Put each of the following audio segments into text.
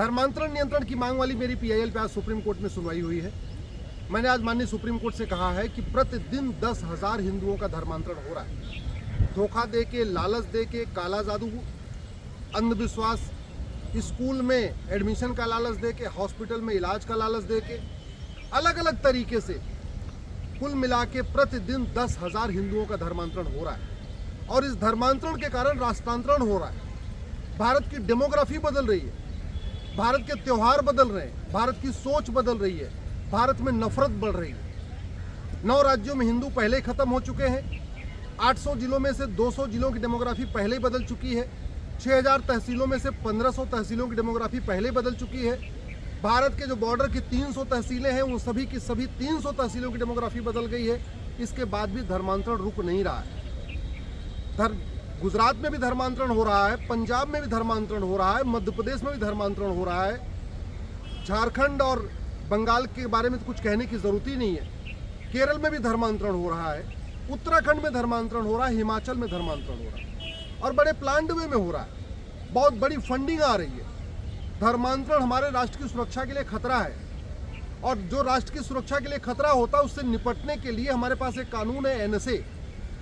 धर्मांतरण नियंत्रण की मांग वाली मेरी पीआईएल पे आज सुप्रीम कोर्ट में सुनवाई हुई है। मैंने आज माननीय सुप्रीम कोर्ट से कहा है कि प्रतिदिन 10,000 हिंदुओं का धर्मांतरण हो रहा है। धोखा दे के, लालच दे के, काला जादू, अंधविश्वास, स्कूल में एडमिशन का लालच दे के, हॉस्पिटल में इलाज का लालच दे के, अलग अलग तरीके से कुल मिला के प्रतिदिन 10,000 हिंदुओं का धर्मांतरण हो रहा है। और इस धर्मांतरण के कारण राष्ट्रांतरण हो रहा है। भारत की डेमोग्राफी बदल रही है, भारत के त्यौहार बदल रहे हैं, भारत की सोच बदल रही है, भारत में नफरत बढ़ रही है। 9 राज्यों में हिंदू पहले ही खत्म हो चुके हैं। 800 जिलों में से 200 जिलों की डेमोग्राफी पहले ही बदल चुकी है। 6000 तहसीलों में से 1500 तहसीलों की डेमोग्राफी पहले ही बदल चुकी है। भारत के जो बॉर्डर की 300 तहसीलें हैं, उन सभी की सभी 300 तहसीलों की डेमोग्राफी बदल गई है। इसके बाद भी धर्मांतरण रुक नहीं रहा है। गुजरात में भी धर्मांतरण हो रहा है, पंजाब में भी धर्मांतरण हो रहा है, मध्य प्रदेश में भी धर्मांतरण हो रहा है। झारखंड और बंगाल के बारे में तो कुछ कहने की जरूरत ही नहीं है। केरल में भी धर्मांतरण हो रहा है, उत्तराखंड में धर्मांतरण हो रहा है, हिमाचल में धर्मांतरण हो रहा है और बड़े प्लान्ड वे में हो रहा है। बहुत बड़ी फंडिंग आ रही है। धर्मांतरण हमारे राष्ट्र की सुरक्षा के लिए खतरा है और जो राष्ट्र की सुरक्षा के लिए खतरा होता है उससे निपटने के लिए हमारे पास एक कानून है, एनएसए।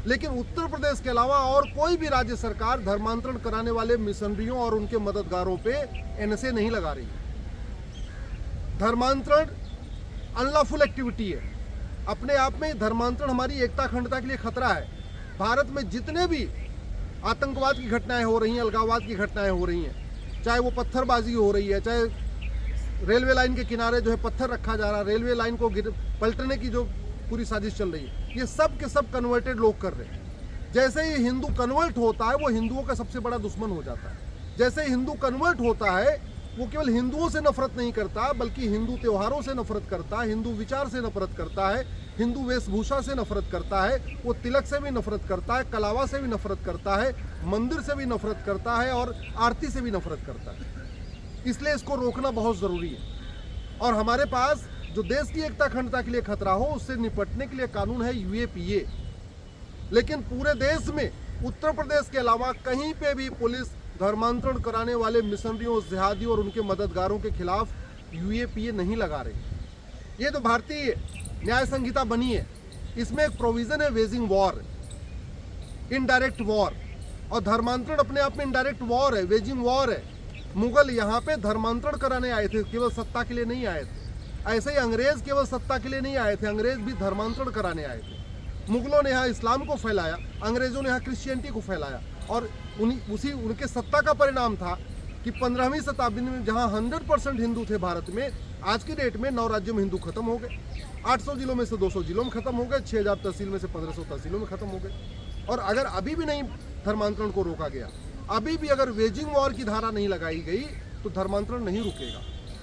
लेकिन उत्तर प्रदेश के अलावा और कोई भी राज्य सरकार धर्मांतरण कराने वाले मिशनरियों और उनके मददगारों पे एनएसए नहीं लगा रही है। धर्मांतरण अनलॉफुल एक्टिविटी है। अपने आप में धर्मांतरण हमारी एकता अखंडता के लिए खतरा है। भारत में जितने भी आतंकवाद की घटनाएं हो रही हैं, अलगाववाद की घटनाएं हो रही हैं, चाहे वो पत्थरबाजी हो रही है, चाहे रेलवे लाइन के किनारे जो है पत्थर रखा जा रहा है, रेलवे लाइन को पलटने की जो पूरी साजिश चल रही है, ये सब के सब कन्वर्टेड लोग कर रहे हैं। जैसे ही हिंदू कन्वर्ट होता है वो हिंदुओं का सबसे बड़ा दुश्मन हो जाता है। जैसे ही हिंदू कन्वर्ट होता है वो केवल हिंदुओं से नफरत नहीं करता, बल्कि हिंदू त्योहारों से नफरत करता है, हिंदू विचार से नफरत करता है, हिंदू वेशभूषा से नफरत करता है, वो तिलक से भी नफरत करता है, कलावा से भी नफरत करता है, मंदिर से भी नफरत करता है और आरती से भी नफरत करता है। इसलिए इसको रोकना बहुत ज़रूरी है। और हमारे पास जो देश की एकता अखंडता के लिए खतरा हो, उससे निपटने के लिए कानून है यूएपीए। लेकिन पूरे देश में उत्तर प्रदेश के अलावा कहीं पे भी पुलिस धर्मांतरण कराने वाले मिशनरियों, जिहादियों और उनके मददगारों के खिलाफ यूएपीए नहीं लगा रही। ये तो भारतीय न्याय संहिता बनी है, इसमें एक प्रोविजन है वेजिंग वॉर, इनडायरेक्ट वॉर। और धर्मांतरण अपने आप में इनडायरेक्ट वॉर है, वेजिंग वॉर है। मुगल यहाँ पे धर्मांतरण कराने आए थे, केवल सत्ता के लिए नहीं आए थे। ऐसे ही अंग्रेज केवल सत्ता के लिए नहीं आए थे, अंग्रेज भी धर्मांतरण कराने आए थे। मुगलों ने यहाँ इस्लाम को फैलाया, अंग्रेजों ने यहाँ क्रिश्चियनिटी को फैलाया और उनके सत्ता का परिणाम था कि 15वीं शताब्दी में जहाँ 100% हिंदू थे भारत में, आज की डेट में 9 राज्यों में हिंदू खत्म हो गए। 800 जिलों में से 200 जिलों में खत्म हो गए, 6000 तहसील में से 1500 तहसीलों में खत्म हो गए। और अगर अभी भी नहीं धर्मांतरण को रोका गया, अभी भी अगर वेजिंग वॉर की धारा नहीं लगाई गई तो धर्मांतरण नहीं रुकेगा।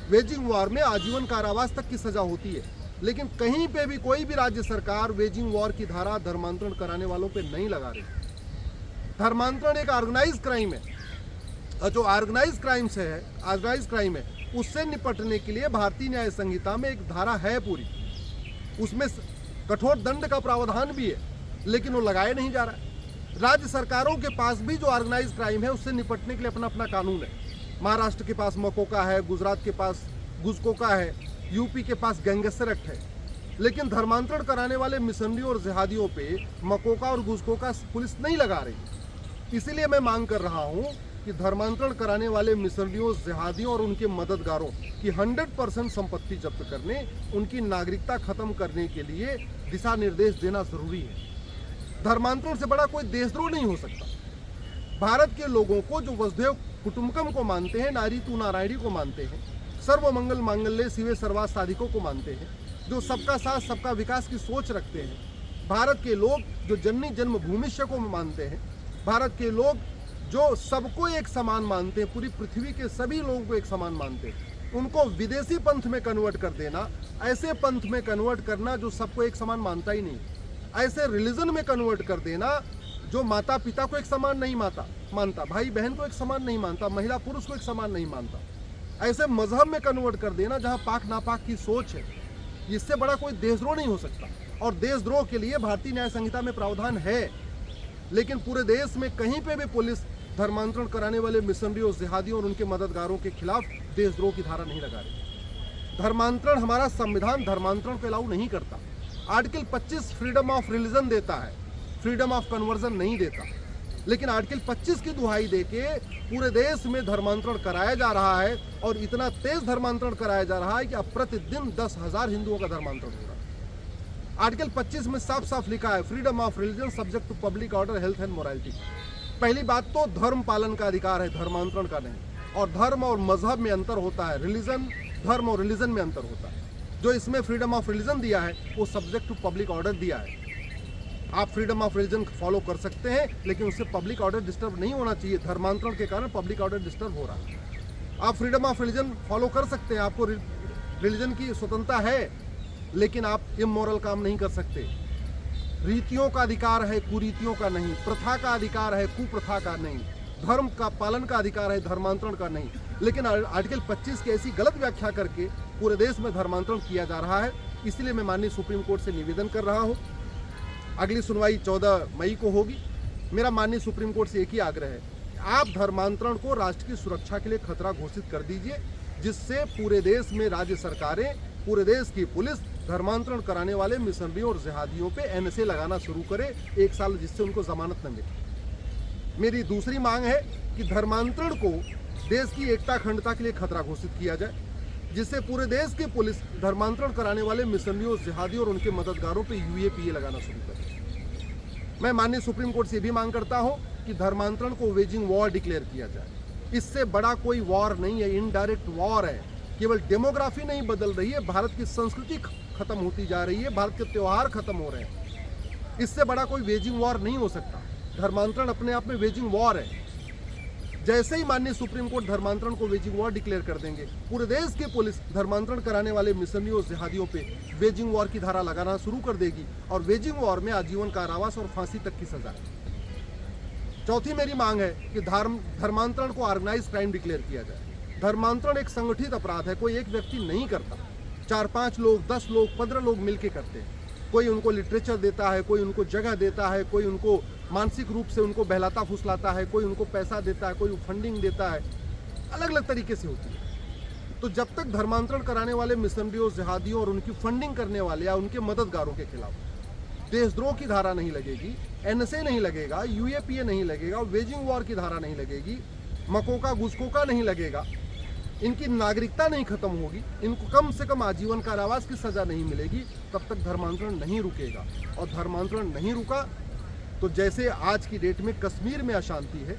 वेजिंग वॉर में आजीवन कारावास तक की सजा होती है, लेकिन कहीं पे भी कोई भी राज्य सरकार वेजिंग वॉर की धारा धर्मांतरण कराने वालों पे नहीं लगा रही। धर्मांतरण एक ऑर्गेनाइज क्राइम है और जो ऑर्गेनाइज क्राइम है उससे निपटने के लिए भारतीय न्याय संहिता में एक धारा है पूरी, उसमें कठोर दंड का प्रावधान भी है, लेकिन वो लगाया नहीं जा रहा है। राज्य सरकारों के पास भी जो ऑर्गेनाइज क्राइम है उससे निपटने के लिए अपना अपना कानून है। महाराष्ट्र के पास मकोका है, गुजरात के पास गुजकोका है, यूपी के पास गैंगस्टर एक्ट है। लेकिन धर्मांतरण कराने वाले मिशनरियों और जिहादियों पे मकोका और गुजकोका पुलिस नहीं लगा रही। इसीलिए मैं मांग कर रहा हूँ कि धर्मांतरण कराने वाले मिशनरियों, जिहादियों और उनके मददगारों की 100% संपत्ति जब्त करने, उनकी नागरिकता खत्म करने के लिए दिशा निर्देश देना जरूरी है। धर्मांतरण से बड़ा कोई देशद्रोह नहीं हो सकता। भारत के लोगों को जो वसुधैव कुटुंबकम को मानते हैं, नारी तू नारायणी को मानते हैं, सर्वमंगल मांगल्ये शिवे सर्वार्थ साधिकों को मानते हैं, जो सबका साथ सबका विकास की सोच रखते हैं, भारत के लोग जो जननी जन्मभूमिष्य को मानते हैं, भारत के लोग जो सबको एक समान मानते हैं, पूरी पृथ्वी के सभी लोगों को एक समान मानते हैं, उनको विदेशी पंथ में कन्वर्ट कर देना, ऐसे पंथ में कन्वर्ट करना जो सबको एक समान मानता ही नहीं, ऐसे रिलीजन में कन्वर्ट कर देना जो माता पिता को एक समान नहीं मानता, भाई बहन को एक समान नहीं मानता, महिला पुरुष को एक समान नहीं मानता, ऐसे मजहब में कन्वर्ट कर देना जहां पाक नापाक की सोच है, इससे बड़ा कोई देशद्रोह नहीं हो सकता। और देशद्रोह के लिए भारतीय न्याय संहिता में प्रावधान है, लेकिन पूरे देश में कहीं पे भी पुलिस धर्मांतरण कराने वाले मिशनरियों, जिहादियों और उनके मददगारों के खिलाफ देशद्रोह की धारा नहीं लगा रही। धर्मांतरण, हमारा संविधान धर्मांतरण को अलाउ नहीं करता। आर्टिकल 25 फ्रीडम ऑफ रिलीजन देता है, फ्रीडम ऑफ कन्वर्जन नहीं देता। लेकिन आर्टिकल 25 की दुहाई देके पूरे देश में धर्मांतरण कराया जा रहा है, और इतना तेज धर्मांतरण कराया जा रहा है कि अब प्रतिदिन 10,000 हिंदुओं का धर्मांतरण हो रहा है। आर्टिकल 25 में साफ साफ लिखा है, freedom of religion subject to public order, health and morality. पहली बात तो धर्म पालन का अधिकार है, धर्मांतरण का नहीं। और धर्म और मजहब में अंतर होता है, रिलीजन, धर्म और रिलीजन में अंतर होता है। जो इसमें फ्रीडम ऑफ रिलीजन दिया है वो सब्जेक्ट टू पब्लिक ऑर्डर दिया है। आप फ्रीडम ऑफ रिलीजन फॉलो कर सकते हैं, लेकिन उससे पब्लिक ऑर्डर डिस्टर्ब नहीं होना चाहिए। धर्मांतरण के कारण पब्लिक ऑर्डर डिस्टर्ब हो रहा है। आप फ्रीडम ऑफ रिलीजन फॉलो कर सकते हैं, आपको रिलीजन की स्वतंत्रता है, लेकिन आप इमोरल काम नहीं कर सकते। रीतियों का अधिकार है, कुरीतियों का नहीं। प्रथा का अधिकार है, कुप्रथा का नहीं। धर्म का पालन का अधिकार है, धर्मांतरण का नहीं। लेकिन आर्टिकल 25 की ऐसी गलत व्याख्या करके पूरे देश में धर्मांतरण किया जा रहा है। इसलिए मैं माननीय सुप्रीम कोर्ट से निवेदन कर रहा हूं, अगली सुनवाई 14 मई को होगी। मेरा माननीय सुप्रीम कोर्ट से एक ही आग्रह है, आप धर्मांतरण को राष्ट्र की सुरक्षा के लिए खतरा घोषित कर दीजिए, जिससे पूरे देश में राज्य सरकारें, पूरे देश की पुलिस धर्मांतरण कराने वाले मिशनरियों और जिहादियों पे एनएसए लगाना शुरू करे 1 साल, जिससे उनको जमानत न मिले। मेरी दूसरी मांग है कि धर्मांतरण को देश की एकता अखंडता के लिए खतरा घोषित किया जाए, जिससे पूरे देश की पुलिस धर्मांतरण कराने वाले मिशनरियों, जिहादियों और उनके मददगारों पे यूएपीए लगाना शुरू करे। मैं माननीय सुप्रीम कोर्ट से भी मांग करता हूं कि धर्मांतरण को वेजिंग वॉर डिक्लेयर किया जाए। इससे बड़ा कोई वॉर नहीं है, इनडायरेक्ट वॉर है। केवल डेमोग्राफी नहीं बदल रही है, भारत की संस्कृति खत्म होती जा रही है, भारत के त्योहार खत्म हो रहे हैं। इससे बड़ा कोई वेजिंग वॉर नहीं हो सकता। धर्मांतरण अपने आप में वेजिंग वॉर है। जैसे ही माननीय सुप्रीम कोर्ट धर्मांतरण को वेजिंग वॉर डिक्लेयर कर देंगे, पूरे देश की पुलिस धर्मांतरण कराने वाले मिशनरियों, जिहादियों पे वेजिंग वॉर की धारा लगाना शुरू कर देगी, और वेजिंग वॉर में आजीवन कारावास और फांसी तक की सजा है। चौथी मेरी मांग है कि धर्मांतरण को ऑर्गेनाइज क्राइम डिक्लेयर किया जाए। धर्मांतरण एक संगठित अपराध है, कोई एक व्यक्ति नहीं करता। 4-5 लोग, 10 लोग, 15 लोग मिलके करते हैं। कोई उनको लिटरेचर देता है, कोई उनको जगह देता है, कोई उनको मानसिक रूप से उनको बहलाता फुसलाता है, कोई उनको पैसा देता है, कोई फंडिंग देता है, अलग अलग तरीके से होती है। तो जब तक धर्मांतरण कराने वाले मिशनरियों, जिहादियों और उनकी फंडिंग करने वाले या उनके मददगारों के खिलाफ देशद्रोह की धारा नहीं लगेगी, एनएसए नहीं लगेगा, यूएपीए नहीं लगेगा, वेजिंग वॉर की धारा नहीं लगेगी, मकोका घुसकोका नहीं लगेगा, इनकी नागरिकता नहीं खत्म होगी, इनको कम से कम आजीवन कारावास की सजा नहीं मिलेगी, तब तक धर्मांतरण नहीं रुकेगा। और धर्मांतरण नहीं रुका तो जैसे आज की डेट में कश्मीर में अशांति है,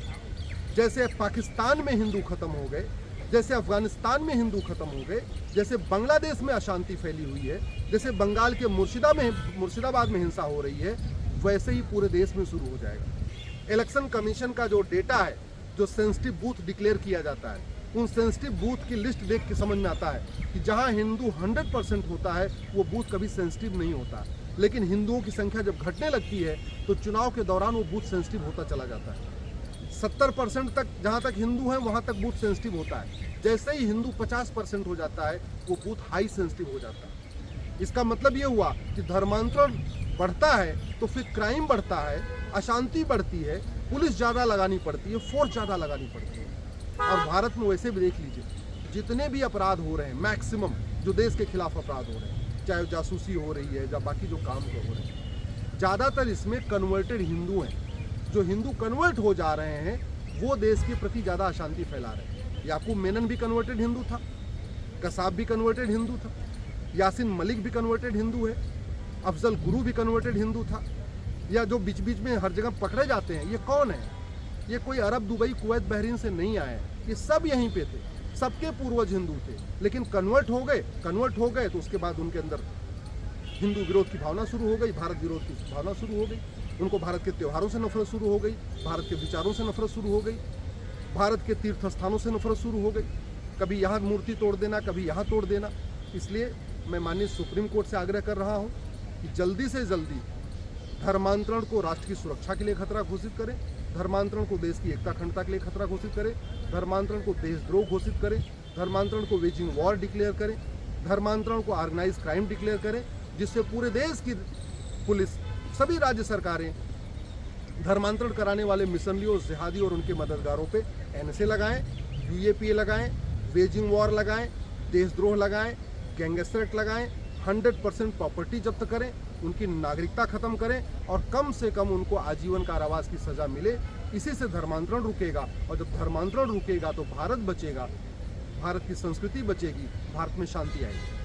जैसे पाकिस्तान में हिंदू खत्म हो गए, जैसे अफगानिस्तान में हिंदू खत्म हो गए, जैसे बांग्लादेश में अशांति फैली हुई है, जैसे बंगाल के मुर्शिदाबाद में हिंसा हो रही है, वैसे ही पूरे देश में शुरू हो जाएगा। इलेक्शन कमीशन का जो डेटा है, जो सेंसिटिव बूथ डिक्लेयर किया जाता है, उन सेंसिटिव बूथ की लिस्ट देख के समझ में आता है कि जहां हिंदू 100% होता है वो बूथ कभी सेंसिटिव नहीं होता। लेकिन हिंदुओं की संख्या जब घटने लगती है तो चुनाव के दौरान वो बूथ सेंसिटिव होता चला जाता है। 70% तक जहां तक हिंदू हैं वहां तक बूथ सेंसिटिव होता है। जैसे ही हिंदू 50% हो जाता है वो बूथ हाई सेंसिटिव हो जाता है। इसका मतलब ये हुआ कि धर्मांतरण बढ़ता है तो फिर क्राइम बढ़ता है, अशांति बढ़ती है, पुलिस ज़्यादा लगानी पड़ती है, फोर्स ज़्यादा लगानी पड़ती है। और भारत में वैसे भी देख लीजिए, जितने भी अपराध हो रहे हैं, मैक्सिमम जो देश के खिलाफ अपराध हो रहे हैं, चाहे जासूसी हो रही है या बाकी जो काम हो रहे हैं, ज़्यादातर इसमें कन्वर्टेड हिंदू हैं। जो हिंदू कन्वर्ट हो जा रहे हैं वो देश के प्रति ज़्यादा अशांति फैला रहे हैं। याकूब मेनन भी कन्वर्टेड हिंदू था, कसाब भी कन्वर्टेड हिंदू था, यासिन मलिक भी कन्वर्टेड हिंदू है, अफजल गुरु भी कन्वर्टेड हिंदू था। या जो बीच बीच में हर जगह पकड़े जाते हैं, ये कौन है? ये कोई अरब, दुबई, कुवैत, बहरीन से नहीं आए, ये सब यहीं पे थे। सबके पूर्वज हिंदू थे, लेकिन कन्वर्ट हो गए तो उसके बाद उनके अंदर हिंदू विरोध की भावना शुरू हो गई, भारत विरोध की भावना शुरू हो गई। उनको भारत के त्योहारों से नफरत शुरू हो गई, भारत के विचारों से नफरत शुरू हो गई, भारत के तीर्थ स्थानों से नफरत शुरू हो गई। कभी यहाँ मूर्ति तोड़ देना, कभी यहाँ तोड़ देना। इसलिए मैं माननीय सुप्रीम कोर्ट से आग्रह कर रहा हूँ कि जल्दी से जल्दी धर्मांतरण को राष्ट्र की सुरक्षा के लिए खतरा घोषित करें, धर्मांतरण को देश की एकता अखंडता के लिए खतरा घोषित करें, धर्मांतरण को देशद्रोह घोषित करें, धर्मांतरण को वेजिंग वॉर डिक्लेयर करें, धर्मांतरण को ऑर्गेनाइज क्राइम डिक्लेयर करें, जिससे पूरे देश की पुलिस, सभी राज्य सरकारें धर्मांतरण कराने वाले मिशनरियों, जिहादी और उनके मददगारों पे एनएसए लगाएं, यूएपीए लगाएं, वेजिंग वॉर लगाएं, देशद्रोह लगाएं, गैंगस्टर एक्ट लगाएं, 100% प्रॉपर्टी जब्त करें, उनकी नागरिकता खत्म करें और कम से कम उनको आजीवन कारावास की सजा मिले। इसी से धर्मांतरण रुकेगा, और जब धर्मांतरण रुकेगा तो भारत बचेगा, भारत की संस्कृति बचेगी, भारत में शांति आएगी।